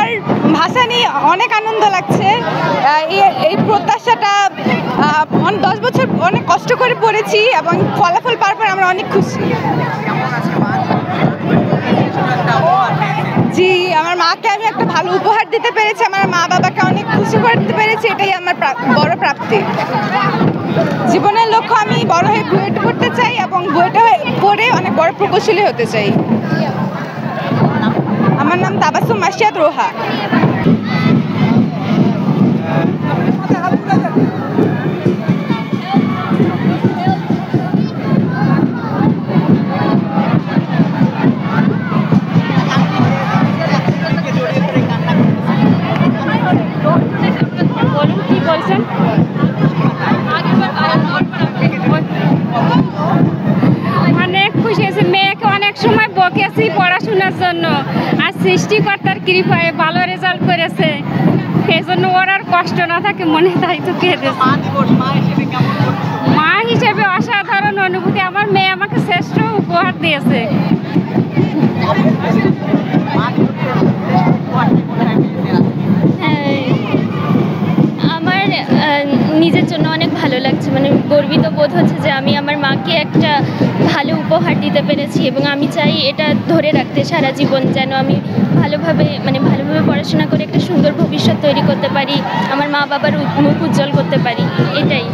আমার ভাষা নিয়ে অনেক আনন্দ লাগছে। এই প্রত্যাশাটা 10 বছর অনেক কষ্ট করে পড়েছি এবং ফলাফল পাওয়ার পর আমরা অনেক খুশি। জি, আমার মাকে আমি একটা ভালো উপহার দিতে পেরেছি, আমার মা বাবাকে অনেক খুশি করতে পেরেছি, এটাই আমার বড় প্রাপ্তি। জীবনের লক্ষ্য আমি বড় হয়ে বুয়েট করতে চাই এবং বুয়েটে পড়ে অনেক বড় প্রকৌশলী হতে চাই। আমার নাম তাবাসসুম মাসিয়াত রোহা। বলুন কি বলছেন? অনেক খুশি হয়েছে, মেয়েকে অনেক সময় বকেছি পড়াশোনার জন্য, আর সৃষ্টিকর্তার কৃপায় ভালো রেজাল্ট করেছে, সেই জন্য ওর আর কষ্ট না থাকে মনে, তাই তো কেঁদেছে। মা হিসেবে অসাধারণ অনুভূতি, আমার মেয়ে আমাকে শ্রেষ্ঠ উপহার দিয়েছে। আমার নিজের জন্য অনেক ভালো লাগছে, মানে গর্বিত বোধ হচ্ছে যে আমি আমার মাকে একটা ভালো উপহার দিতে পেরেছি এবং আমি চাই এটা ধরে রাখতে সারা জীবন, যেন আমি ভালোভাবে পড়াশোনা করে একটা সুন্দর ভবিষ্যৎ তৈরি করতে পারি, আমার মা বাবার মুখ উজ্জ্বল করতে পারি, এটাই।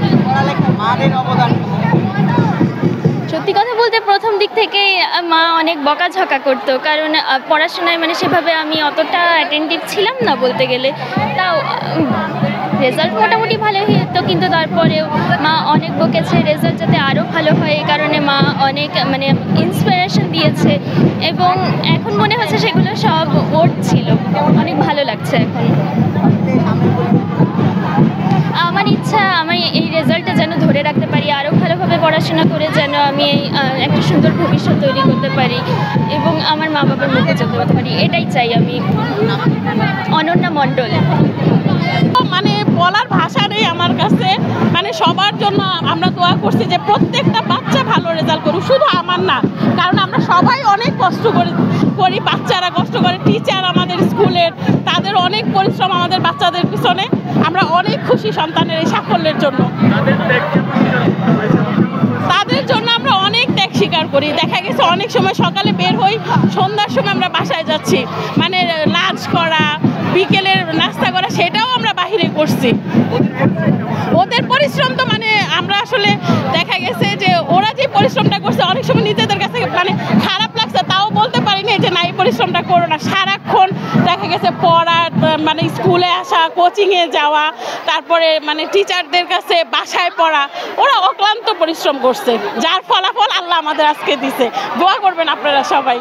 সত্যি কথা বলতে প্রথম দিক থেকেই মা অনেক বকাঝকা করতো, কারণ পড়াশোনায় সেভাবে আমি অতটা অ্যাটেন্টিভ ছিলাম না বলতে গেলে। তাও রেজাল্ট মোটামুটি ভালো হতো, কিন্তু তারপরেও মা অনেক বকেছে রেজাল্ট যাতে আরও ভালো হয়, এই কারণে মা অনেক ইন্সপিরেশন দিয়েছে এবং এখন মনে হচ্ছে সেগুলো সব ওর ছিল। অনেক ভালো লাগছে এখন। আমার ইচ্ছা আমি এই রেজাল্টটা যেন ধরে রাখতে পারি, আরও ভালোভাবে পড়াশোনা করে যেন আমি একটা সুন্দর ভবিষ্যৎ তৈরি করতে পারি এবং আমার মা বাবার মুখ উজ্জ্বল করতে পারি, এটাই চাই আমি। অনন্যা মণ্ডল। বলার ভাষা নেই আমার কাছে, সবার জন্য আমরা দোয়া করছি যে প্রত্যেকটা বাচ্চা ভালো রেজাল্ট করুক, শুধু আমার না, কারণ আমরা সবাই অনেক কষ্ট করি, বাচ্চারা কষ্ট করে, টিচার আমাদের স্কুলের, তাদের অনেক পরিশ্রম আমাদের বাচ্চাদের পিছনে। আমরা অনেক খুশি সন্তানের এই সাফল্যের জন্য। তাদের জন্য আমরা অনেক ত্যাগ স্বীকার করি। দেখা গেছে অনেক সময় সকালে বের হই, সন্ধ্যার সময় আমরা বাসায় যাচ্ছি, লাঞ্চ করা, বিকেলের নাস্তা করা, সেটাও আমরা বাহিরে করছি। ওদের পরিশ্রম তো আমরা আসলে দেখা গেছে যে ওরা যে পরিশ্রমটা করছে অনেক সময় নিজেদের কাছে খারাপ লাগছে, তাও বলতে পারিনি যে না, এই পরিশ্রমটা করো না। সারাক্ষণ দেখা গেছে পড়া, স্কুলে আসা, কোচিংয়ে যাওয়া, তারপরে টিচারদের কাছে বাসায় পড়া, ওরা অক্লান্ত পরিশ্রম করছে, যার ফলাফল আল্লাহ আমাদের আজকে দিছে। দোয়া করবেন আপনারা সবাই।